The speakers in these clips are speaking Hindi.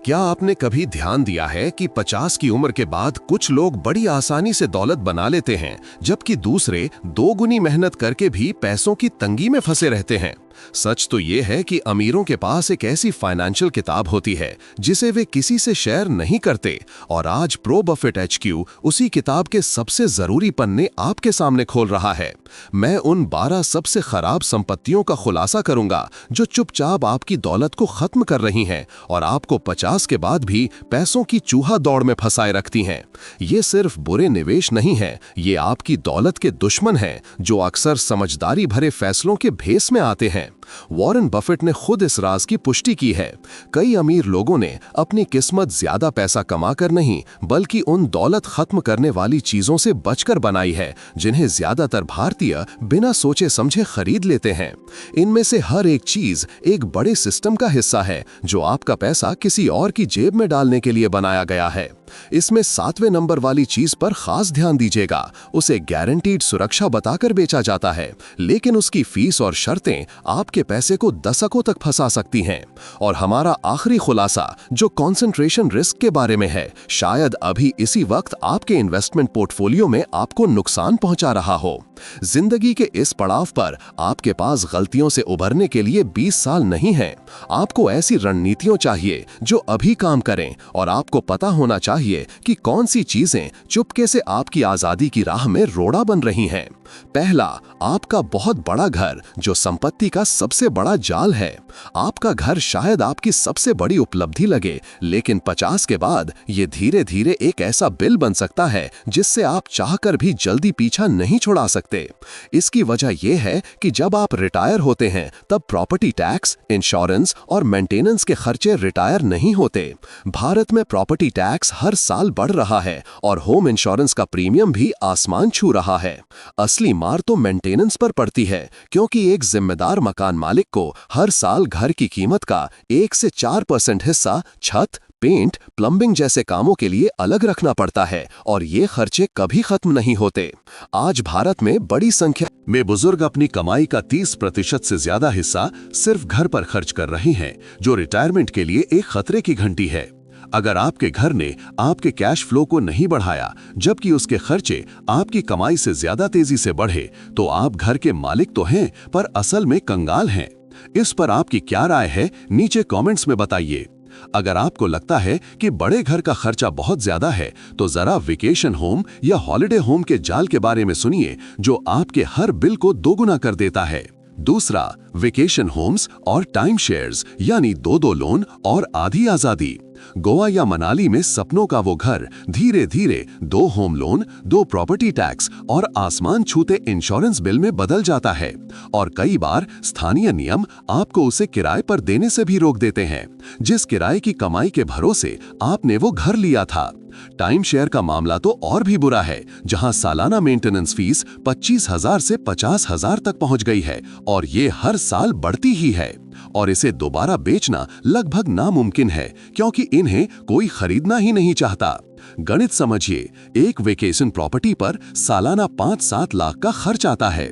क्या आपने कभी ध्यान दिया है कि 50 की उम्र के बाद कुछ लोग बड़ी आसानी से दौलत बना लेते हैं, जबकि दूसरे दोगुनी मेहनत करके भी पैसों की तंगी में फंसे रहते हैं। सच तो ये है कि अमीरों के पास एक ऐसी फाइनेंशियल किताब होती है जिसे वे किसी से शेयर नहीं करते, और आज प्रो बफेट HQ उसी किताब के सबसे जरूरी पन्ने आपके सामने खोल रहा है। मैं उन 12 सबसे खराब संपत्तियों का खुलासा करूंगा जो चुपचाप आपकी दौलत को खत्म कर रही हैं और आपको 50 के बाद भी पैसों की चूहा दौड़ में फंसाए रखती हैं। ये सिर्फ बुरे निवेश नहीं है, ये आपकी दौलत के दुश्मन हैं जो अक्सर समझदारी भरे फैसलों के भेस में आते हैं। वॉरेन बफेट ने खुद इस राज की पुष्टि की है। कई अमीर लोगों ने अपनी किस्मत ज्यादा पैसा कमाकर नहीं, बल्कि उन दौलत खत्म करने वाली चीजों से बचकर बनाई है जिन्हें ज्यादातर भारतीय बिना सोचे समझे खरीद लेते हैं। इनमें से हर एक चीज एक बड़े सिस्टम का हिस्सा है जो आपका पैसा किसी और की जेब में डालने के लिए बनाया गया है। इसमें 7वें नंबर वाली चीज पर खास ध्यान दीजिएगा। उसे गारंटीड सुरक्षा बताकर बेचा जाता है, लेकिन उसकी फीस और शर्तें आपके पैसे को दशकों तक फंसा सकती हैं। और हमारा आखिरी खुलासा जो कंसंट्रेशन रिस्क के बारे में है, शायद अभी इसी वक्त आपके इन्वेस्टमेंट पोर्टफोलियो में आपको नुकसान पहुंचा रहा हो। जिंदगी के इस पड़ाव पर आपके पास गलतियों से उभरने के लिए 20 साल नहीं है। आपको ऐसी रणनीतियां चाहिए जो अभी काम करें, और आपको पता होना चाहिए कि कौन सी चीजें चुपके से आपकी आजादी की राह में रोड़ा बन रही हैं। पहला, आपका बहुत बड़ा घर जो संपत्ति का सबसे बड़ा जाल है। आपका घर शायद आपकी सबसे बड़ी उपलब्धि लगे, लेकिन 50 के बाद ये धीरे धीरे एक ऐसा बिल बन सकता है जिससे आप चाहकर भी जल्दी पीछा नहीं छुड़ा सकते। इसकी वजह यह है कि जब आप रिटायर होते हैं तब प्रॉपर्टी टैक्स, इंश्योरेंस और मेंटेनेंस के खर्चे रिटायर नहीं होते। भारत में प्रॉपर्टी टैक्स हर साल बढ़ रहा है और होम इंश्योरेंस का प्रीमियम भी आसमान छू रहा है। असली मार तो मेंटेनेंस पर पड़ती है, क्योंकि एक जिम्मेदार मकान मालिक को हर साल घर की कीमत का 1 से 4% हिस्सा छत, पेंट, प्लम्बिंग जैसे कामों के लिए अलग रखना पड़ता है, और ये खर्चे कभी खत्म नहीं होते। आज भारत में बड़ी संख्या में बुजुर्ग अपनी कमाई का 30% से ज्यादा हिस्सा सिर्फ घर पर खर्च कर रहे हैं, जो रिटायरमेंट के लिए एक खतरे की घंटी है। अगर आपके घर ने आपके कैश फ्लो को नहीं बढ़ाया, जबकि उसके खर्चे आपकी कमाई से ज्यादा तेजी से बढ़े, तो आप घर के मालिक तो हैं, पर असल में कंगाल हैं। इस पर आपकी क्या राय है, नीचे कमेंट्स में बताइए। अगर आपको लगता है कि बड़े घर का खर्चा बहुत ज्यादा है, तो जरा वेकेशन होम या हॉलिडे होम के जाल के बारे में सुनिए, जो आपके हर बिल को दोगुना कर देता है। दूसरा, वेकेशन होम्स और टाइम शेयर्स, यानी दो लोन और आधी आजादी। गोवा या मनाली में सपनों का वो घर धीरे धीरे 2 होम लोन, 2 प्रॉपर्टी टैक्स और आसमान छूते इंश्योरेंस बिल में बदल जाता है, और कई बार स्थानीय नियम आपको उसे किराए पर देने से भी रोक देते हैं, जिस किराए की कमाई के भरोसे आपने वो घर लिया था। टाइम शेयर का मामला तो और भी बुरा है, जहां सालाना मेंटेनेंस फीस 25,000 से 50,000 तक पहुंच गई है, और ये हर साल बढ़ती ही है। और इसे दोबारा बेचना लगभग नामुमकिन है, क्योंकि इन्हें कोई खरीदना ही नहीं चाहता। गणित समझिए, एक वेकेशन प्रॉपर्टी पर सालाना 5-7 लाख का खर्च आता है।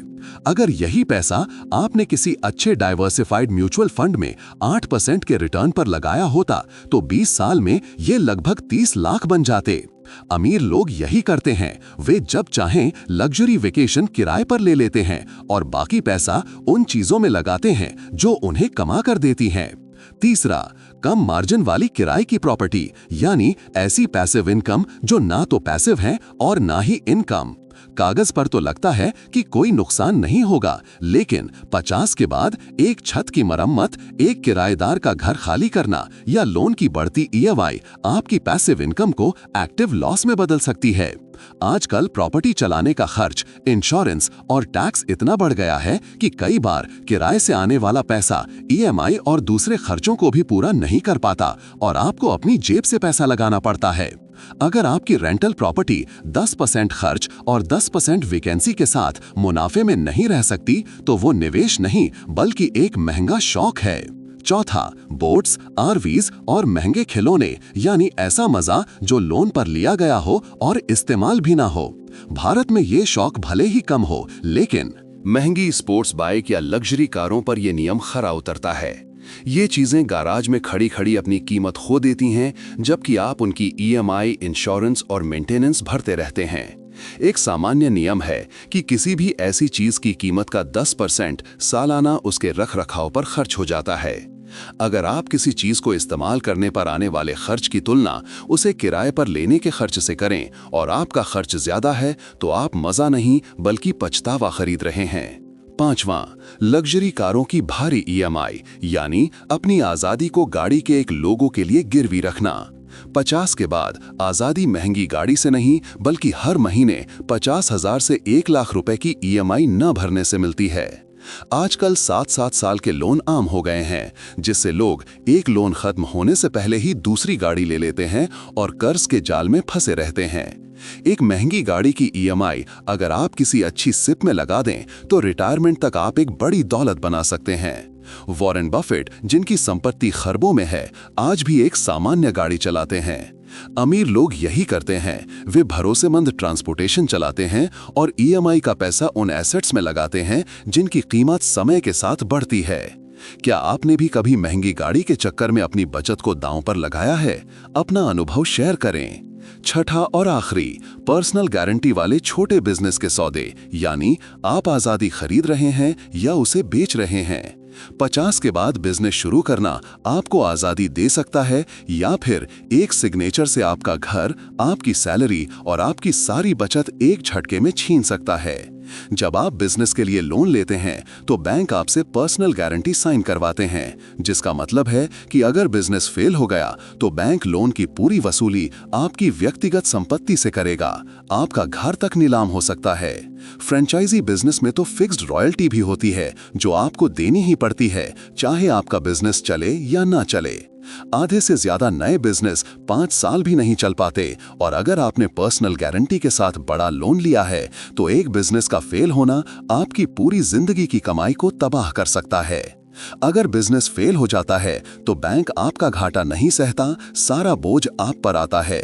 अगर यही पैसा आपने किसी अच्छे डाइवर्सिफाइड म्यूचुअल फंड में 8% के रिटर्न पर लगाया होता, तो 20 साल में ये लगभग 30 लाख बन जाते। अमीर लोग यही करते हैं, वे जब चाहें लग्जरी वेकेशन किराए पर ले लेते हैं और बाकी पैसा उन चीजों में लगाते हैं जो उन्हें कमा कर देती हैं। तीसरा, कम मार्जिन वाली किराए की प्रॉपर्टी, यानी ऐसी पैसिव इनकम जो ना तो पैसिव है और ना ही इनकम। कागज पर तो लगता है कि कोई नुकसान नहीं होगा, लेकिन 50 के बाद एक छत की मरम्मत, एक किराएदार का घर खाली करना या लोन की बढ़ती EMI आपकी पैसिव इनकम को एक्टिव लॉस में बदल सकती है। आजकल प्रॉपर्टी चलाने का खर्च, इंश्योरेंस और टैक्स इतना बढ़ गया है कि कई बार किराए से आने वाला पैसा EMI और दूसरे खर्चों को भी पूरा नहीं कर पाता, और आपको अपनी जेब से पैसा लगाना पड़ता है। अगर आपकी रेंटल प्रॉपर्टी 10% खर्च और 10% वैकेंसी के साथ मुनाफे में नहीं रह सकती, तो वो निवेश नहीं बल्कि एक महंगा शौक है। चौथा, बोट्स, RVs और महंगे खिलौने, यानी ऐसा मजा जो लोन पर लिया गया हो और इस्तेमाल भी ना हो। भारत में ये शौक भले ही कम हो, लेकिन महंगी स्पोर्ट्स बाइक या लग्जरी कारों पर यह नियम खरा उतरता है। ये चीजें गैराज में खड़ी खड़ी अपनी कीमत खो देती हैं, जबकि आप उनकी ईएमआई, इंश्योरेंस और मेंटेनेंस भरते रहते हैं। एक सामान्य नियम है कि किसी भी ऐसी चीज की कीमत का 10% सालाना उसके रखरखाव पर खर्च हो जाता है। अगर आप किसी चीज को इस्तेमाल करने पर आने वाले खर्च की तुलना उसे किराए पर लेने के खर्च से करें और आपका खर्च ज्यादा है, तो आप मजा नहीं बल्कि पछतावा खरीद रहे हैं। पांचवां, लग्जरी कारों की भारी ईएमआई, यानी अपनी आजादी को गाड़ी के एक लोगो के लिए गिरवी रखना। 50 के बाद आजादी महंगी गाड़ी से नहीं बल्कि हर महीने 50,000 से 1 लाख रुपए की ईएमआई न भरने से मिलती है। आजकल 7-7 साल के लोन आम हो गए हैं, जिससे लोग एक लोन खत्म होने से पहले ही दूसरी गाड़ी ले लेते हैं और कर्ज के जाल में फंसे रहते हैं। एक महंगी गाड़ी की ईएमआई अगर आप किसी अच्छी सिप में लगा दें तो रिटायरमेंट तक आप एक बड़ी दौलत बना सकते हैं। वॉरेन बफेट, जिनकी संपत्ति खरबों में है, आज भी एक सामान्य गाड़ी चलाते हैं। अमीर लोग यही करते हैं, वे भरोसेमंद ट्रांसपोर्टेशन चलाते हैं और ईएमआई का पैसा उन एसेट्स में लगाते हैं जिनकी कीमत समय के साथ बढ़ती है। क्या आपने भी कभी महंगी गाड़ी के चक्कर में अपनी बचत को दांव पर लगाया है? अपना अनुभव शेयर करें। छठा और आखिरी, पर्सनल गारंटी वाले छोटे बिजनेस के सौदे, यानी आप आजादी खरीद रहे हैं या उसे बेच रहे हैं। 50 के बाद बिजनेस शुरू करना आपको आजादी दे सकता है, या फिर एक सिग्नेचर से आपका घर, आपकी सैलरी और आपकी सारी बचत एक झटके में छीन सकता है। जब आप बिजनेस के लिए लोन लेते हैं तो बैंक आपसे पर्सनल गारंटी साइन करवाते हैं, जिसका मतलब है कि अगर बिजनेस फेल हो गया तो बैंक लोन की पूरी वसूली आपकी व्यक्तिगत संपत्ति से करेगा। आपका घर तक नीलाम हो सकता है। फ्रेंचाइजी बिजनेस में तो फिक्स्ड रॉयल्टी भी होती है जो आपको देनी ही पड़ती है, चाहे आपका बिजनेस चले या ना चले। आधे से ज्यादा नए बिजनेस 5 साल भी नहीं चल पाते, और अगर आपने पर्सनल गारंटी के साथ बड़ा लोन लिया है तो एक बिजनेस का फेल होना आपकी पूरी जिंदगी की कमाई को तबाह कर सकता है। अगर बिजनेस फेल हो जाता है तो बैंक आपका घाटा नहीं सहता, सारा बोझ आप पर आता है।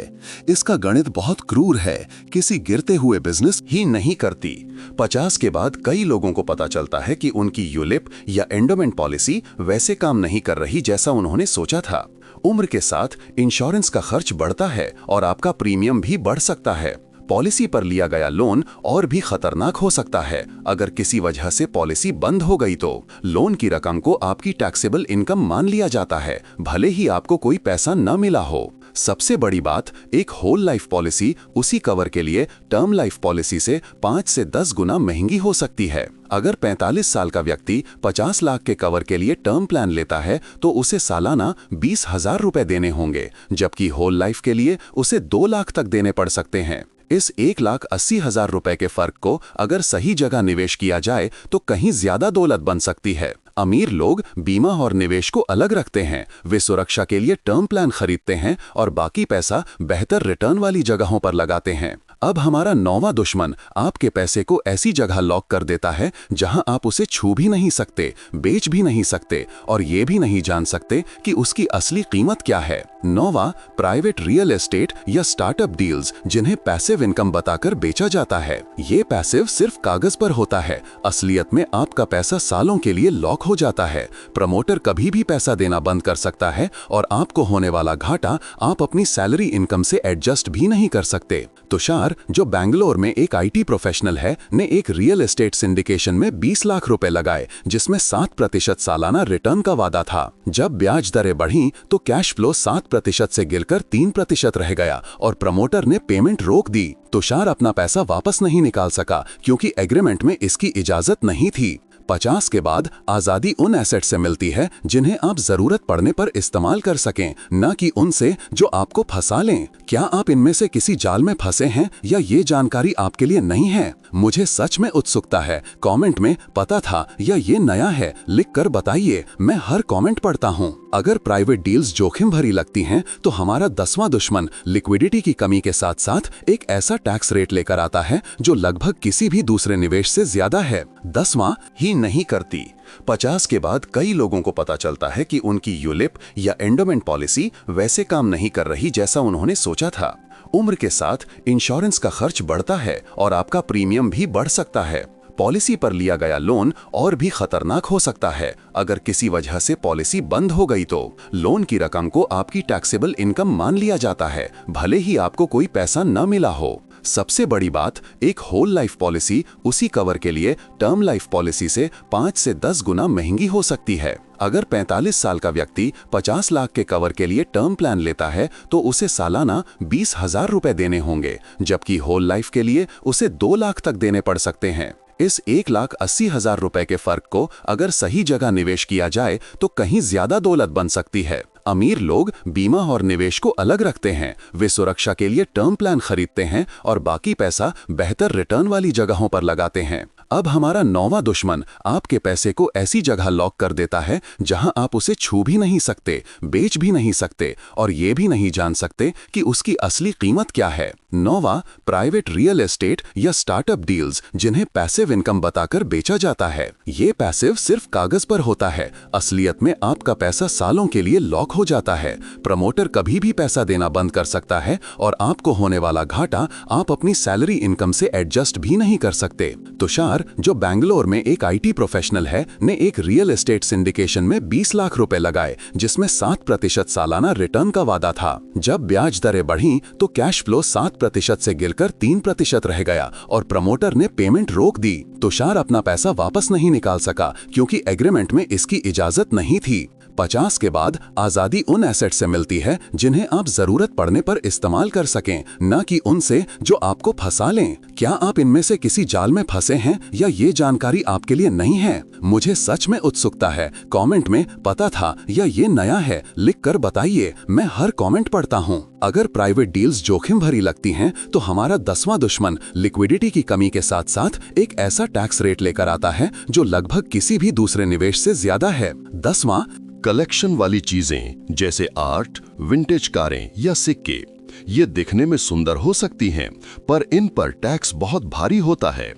इसका गणित बहुत क्रूर है, किसी गिरते हुए बिजनेस ही नहीं करती। 50 के बाद कई लोगों को पता चलता है कि उनकी यूलिप या एंडोमेंट पॉलिसी वैसे काम नहीं कर रही जैसा उन्होंने सोचा था। उम्र के साथ इंश्योरेंस का खर्च बढ़ता है और आपका प्रीमियम भी बढ़ सकता है। पॉलिसी पर लिया गया लोन और भी खतरनाक हो सकता है। अगर किसी वजह से पॉलिसी बंद हो गई तो लोन की रकम को आपकी टैक्सेबल इनकम मान लिया जाता है, भले ही आपको कोई पैसा न मिला हो। सबसे बड़ी बात, एक होल लाइफ पॉलिसी उसी कवर के लिए टर्म लाइफ पॉलिसी से 5 से 10 गुना महंगी हो सकती है। अगर 45 साल का व्यक्ति 50 लाख के कवर के लिए टर्म प्लान लेता है तो उसे सालाना 20,000 रुपए देने होंगे, जबकि होल लाइफ के लिए उसे 2 लाख तक देने पड़ सकते हैं। इस 1,80,000 रुपए के फर्क को अगर सही जगह निवेश किया जाए तो कहीं ज्यादा दौलत बन सकती है। अमीर लोग बीमा और निवेश को अलग रखते हैं। वे सुरक्षा के लिए टर्म प्लान खरीदते हैं और बाकी पैसा बेहतर रिटर्न वाली जगहों पर लगाते हैं। अब हमारा 9वां दुश्मन आपके पैसे को ऐसी जगह लॉक कर देता है जहां आप उसे छू भी नहीं सकते, बेच भी नहीं सकते और ये भी नहीं जान सकते कि उसकी असली कीमत क्या है। 9वां, प्राइवेट रियल एस्टेट या स्टार्टअप डील्स, जिन्हें पैसिव इनकम बताकर बेचा जाता है। ये पैसिव सिर्फ कागज पर होता है, असलियत में आपका पैसा सालों के लिए लॉक हो जाता है। प्रमोटर कभी भी पैसा देना बंद कर सकता है और आपको होने वाला घाटा आप अपनी सैलरी इनकम से एडजस्ट भी नहीं कर सकते। तुषार, जो बेंगलोर में एक आईटी प्रोफेशनल है, ने एक रियल एस्टेट सिंडिकेशन में 20 लाख रुपए लगाए, जिसमें 7% सालाना रिटर्न का वादा था। जब ब्याज दरें बढ़ीं तो कैश फ्लो 7% से गिरकर 3% रह गया और प्रमोटर ने पेमेंट रोक दी। तुषार अपना पैसा वापस नहीं निकाल सका क्योंकि एग्रीमेंट में इसकी इजाजत नहीं थी। 50 के बाद आजादी उन एसेट से मिलती है जिन्हें आप जरूरत पड़ने पर इस्तेमाल कर सकें, न कि उनसे जो आपको फंसा लें। क्या आप इनमें से किसी जाल में फंसे हैं या ये जानकारी आपके लिए नहीं है? मुझे सच में उत्सुकता है। कमेंट में पता था या ये नया है लिखकर बताइए, मैं हर कमेंट पढ़ता हूँ। अगर प्राइवेट डील्स जोखिम भरी लगती हैं तो हमारा 10वां दुश्मन लिक्विडिटी की कमी के साथ साथ एक ऐसा टैक्स रेट लेकर आता है जो लगभग किसी भी दूसरे निवेश से ज्यादा है। 10वां, ही नहीं करती। 50 के बाद कई लोगों को पता चलता है कि उनकी यूलिप या एंडोमेंट पॉलिसी वैसे काम नहीं कर रही जैसा उन्होंने सोचा था। उम्र के साथ इंश्योरेंस का खर्च बढ़ता है और आपका प्रीमियम भी बढ़ सकता है। पॉलिसी पर लिया गया लोन और भी खतरनाक हो सकता है। अगर किसी वजह से पॉलिसी बंद हो गई तो लोन की रकम को आपकी टैक्सेबल इनकम मान लिया जाता है, भले ही आपको कोई पैसा न मिला हो। सबसे बड़ी बात, एक होल लाइफ पॉलिसी उसी कवर के लिए टर्म लाइफ पॉलिसी से 5 से 10 गुना महंगी हो सकती है। अगर 45 साल का व्यक्ति 50 लाख के कवर के लिए टर्म प्लान लेता है तो उसे सालाना 20,000 रुपए देने होंगे, जबकि होल लाइफ के लिए उसे 2 लाख तक देने पड़ सकते हैं। इस 1,80,000 रुपए के फर्क को अगर सही जगह निवेश किया जाए तो कहीं ज्यादा दौलत बन सकती है। अमीर लोग बीमा और निवेश को अलग रखते हैं। वे सुरक्षा के लिए टर्म प्लान खरीदते हैं और बाकी पैसा बेहतर रिटर्न वाली जगहों पर लगाते हैं। अब हमारा 9वां दुश्मन आपके पैसे को ऐसी जगह लॉक कर देता है जहां आप उसे छू भी नहीं सकते, बेच भी नहीं सकते और ये भी नहीं जान सकते कि उसकी असली कीमत क्या है। 9वां, प्राइवेट रियल एस्टेट या स्टार्टअप डील्स, जिन्हें पैसिव इनकम बताकर बेचा जाता है। ये पैसिव सिर्फ कागज पर होता है, असलियत में आपका पैसा सालों के लिए लॉक हो जाता है। प्रमोटर कभी भी पैसा देना बंद कर सकता है और आपको होने वाला घाटा आप अपनी सैलरी इनकम से एडजस्ट भी नहीं कर सकते। तुषार, जो बेंगलोर में एक IT प्रोफेशनल है, ने एक रियल एस्टेट सिंडिकेशन में 20 लाख रुपए लगाए, जिसमें 7% सालाना रिटर्न का वादा था। जब ब्याज दरें बढ़ीं तो कैश फ्लो 7% से गिरकर 3% रह गया और प्रमोटर ने पेमेंट रोक दी। तुषार अपना पैसा वापस नहीं निकाल सका क्योंकि एग्रीमेंट में इसकी इजाजत नहीं थी। 50 के बाद आजादी उन एसेट से मिलती है जिन्हें आप जरूरत पड़ने पर इस्तेमाल कर सकें, न कि उनसे जो आपको फंसा लें। क्या आप इनमें से किसी जाल में फंसे हैं या ये जानकारी आपके लिए नहीं है? मुझे सच में उत्सुकता है। कमेंट में पता था या ये नया है लिखकर बताइए, मैं हर कमेंट पढ़ता हूँ। अगर प्राइवेट डील्स जोखिम भरी लगती हैं तो हमारा 10वां दुश्मन लिक्विडिटी की कमी के साथ साथ एक ऐसा टैक्स रेट लेकर आता है जो लगभग किसी भी दूसरे निवेश से ज्यादा है। 10वां, कलेक्शन वाली चीजें जैसे आर्ट, विंटेज कारें या सिक्के। ये दिखने में सुंदर हो सकती हैं, पर इन पर टैक्स बहुत भारी होता है।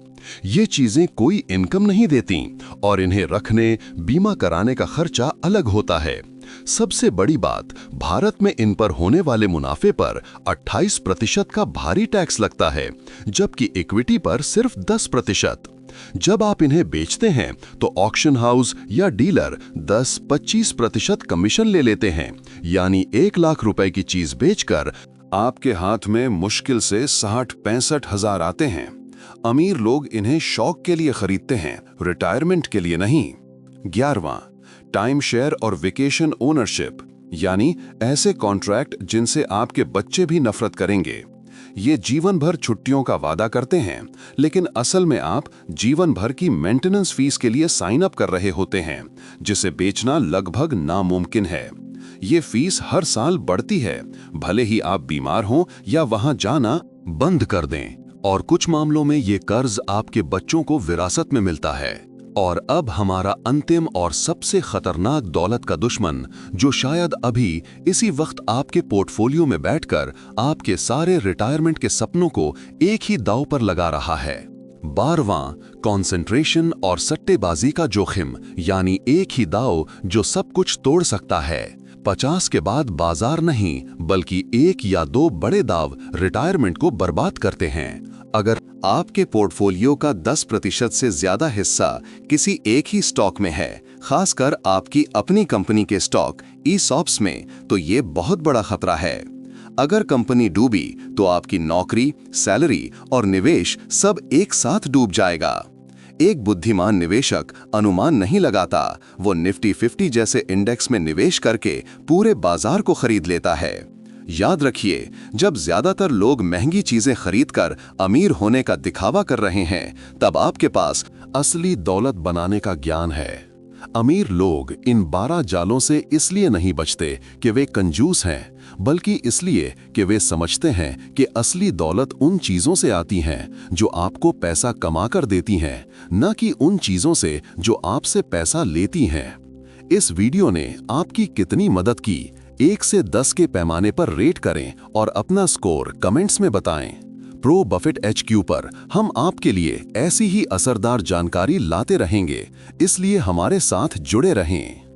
ये चीजें कोई इनकम नहीं देती और इन्हें रखने, बीमा कराने का खर्चा अलग होता है। सबसे बड़ी बात, भारत में इन पर होने वाले मुनाफे पर 28% का भारी टैक्स लगता है, जबकि इक्विटी पर सिर्फ 10%। जब आप इन्हें बेचते हैं तो ऑक्शन हाउस या डीलर 10-25% कमीशन ले लेते हैं, यानी 1 लाख रुपए की चीज बेचकर आपके हाथ में मुश्किल से 60-65 हजार आते हैं। अमीर लोग इन्हें शौक के लिए खरीदते हैं, रिटायरमेंट के लिए नहीं। 11वां, टाइम शेयर और वेकेशन ओनरशिप, यानी ऐसे कॉन्ट्रैक्ट जिनसे आपके बच्चे भी नफरत करेंगे। ये जीवन भर छुट्टियों का वादा करते हैं, लेकिन असल में आप जीवन भर की मेंटेनेंस फीस के लिए साइन अप कर रहे होते हैं, जिसे बेचना लगभग नामुमकिन है। ये फीस हर साल बढ़ती है, भले ही आप बीमार हों या वहां जाना बंद कर दें। और कुछ मामलों में ये कर्ज आपके बच्चों को विरासत में मिलता है। और अब हमारा अंतिम और सबसे खतरनाक दौलत का दुश्मन, जो शायद अभी इसी वक्त आपके पोर्टफोलियो में बैठकर आपके सारे रिटायरमेंट के सपनों को एक ही दांव पर लगा रहा है। 12वां, कंसंट्रेशन और सट्टेबाजी का जोखिम, यानी एक ही दांव जो सब कुछ तोड़ सकता है। 50 के बाद बाजार नहीं, बल्कि 1 या 2 बड़े दांव रिटायरमेंट को बर्बाद करते हैं। अगर आपके पोर्टफोलियो का 10% से ज्यादा हिस्सा किसी एक ही स्टॉक में है, खासकर आपकी अपनी कंपनी के स्टॉक ESOPs में, तो ये बहुत बड़ा खतरा है। अगर कंपनी डूबी तो आपकी नौकरी, सैलरी और निवेश सब एक साथ डूब जाएगा। एक बुद्धिमान निवेशक अनुमान नहीं लगाता, वो निफ्टी 50 जैसे इंडेक्स में निवेश करके पूरे बाजार को खरीद लेता है। याद रखिए, जब ज्यादातर लोग महंगी चीजें खरीदकर अमीर होने का दिखावा कर रहे हैं, तब आपके पास असली दौलत बनाने का ज्ञान है। अमीर लोग इन 12 जालों से इसलिए नहीं बचते कि वे कंजूस हैं, बल्कि इसलिए कि वे समझते हैं कि असली दौलत उन चीजों से आती हैं जो आपको पैसा कमा कर देती हैं, न कि उन चीजों से जो आपसे पैसा लेती हैं। इस वीडियो ने आपकी कितनी मदद की? 1 से 10 के पैमाने पर रेट करें और अपना स्कोर कमेंट्स में बताएं। प्रो बफेट HQ पर हम आपके लिए ऐसी ही असरदार जानकारी लाते रहेंगे, इसलिए हमारे साथ जुड़े रहें।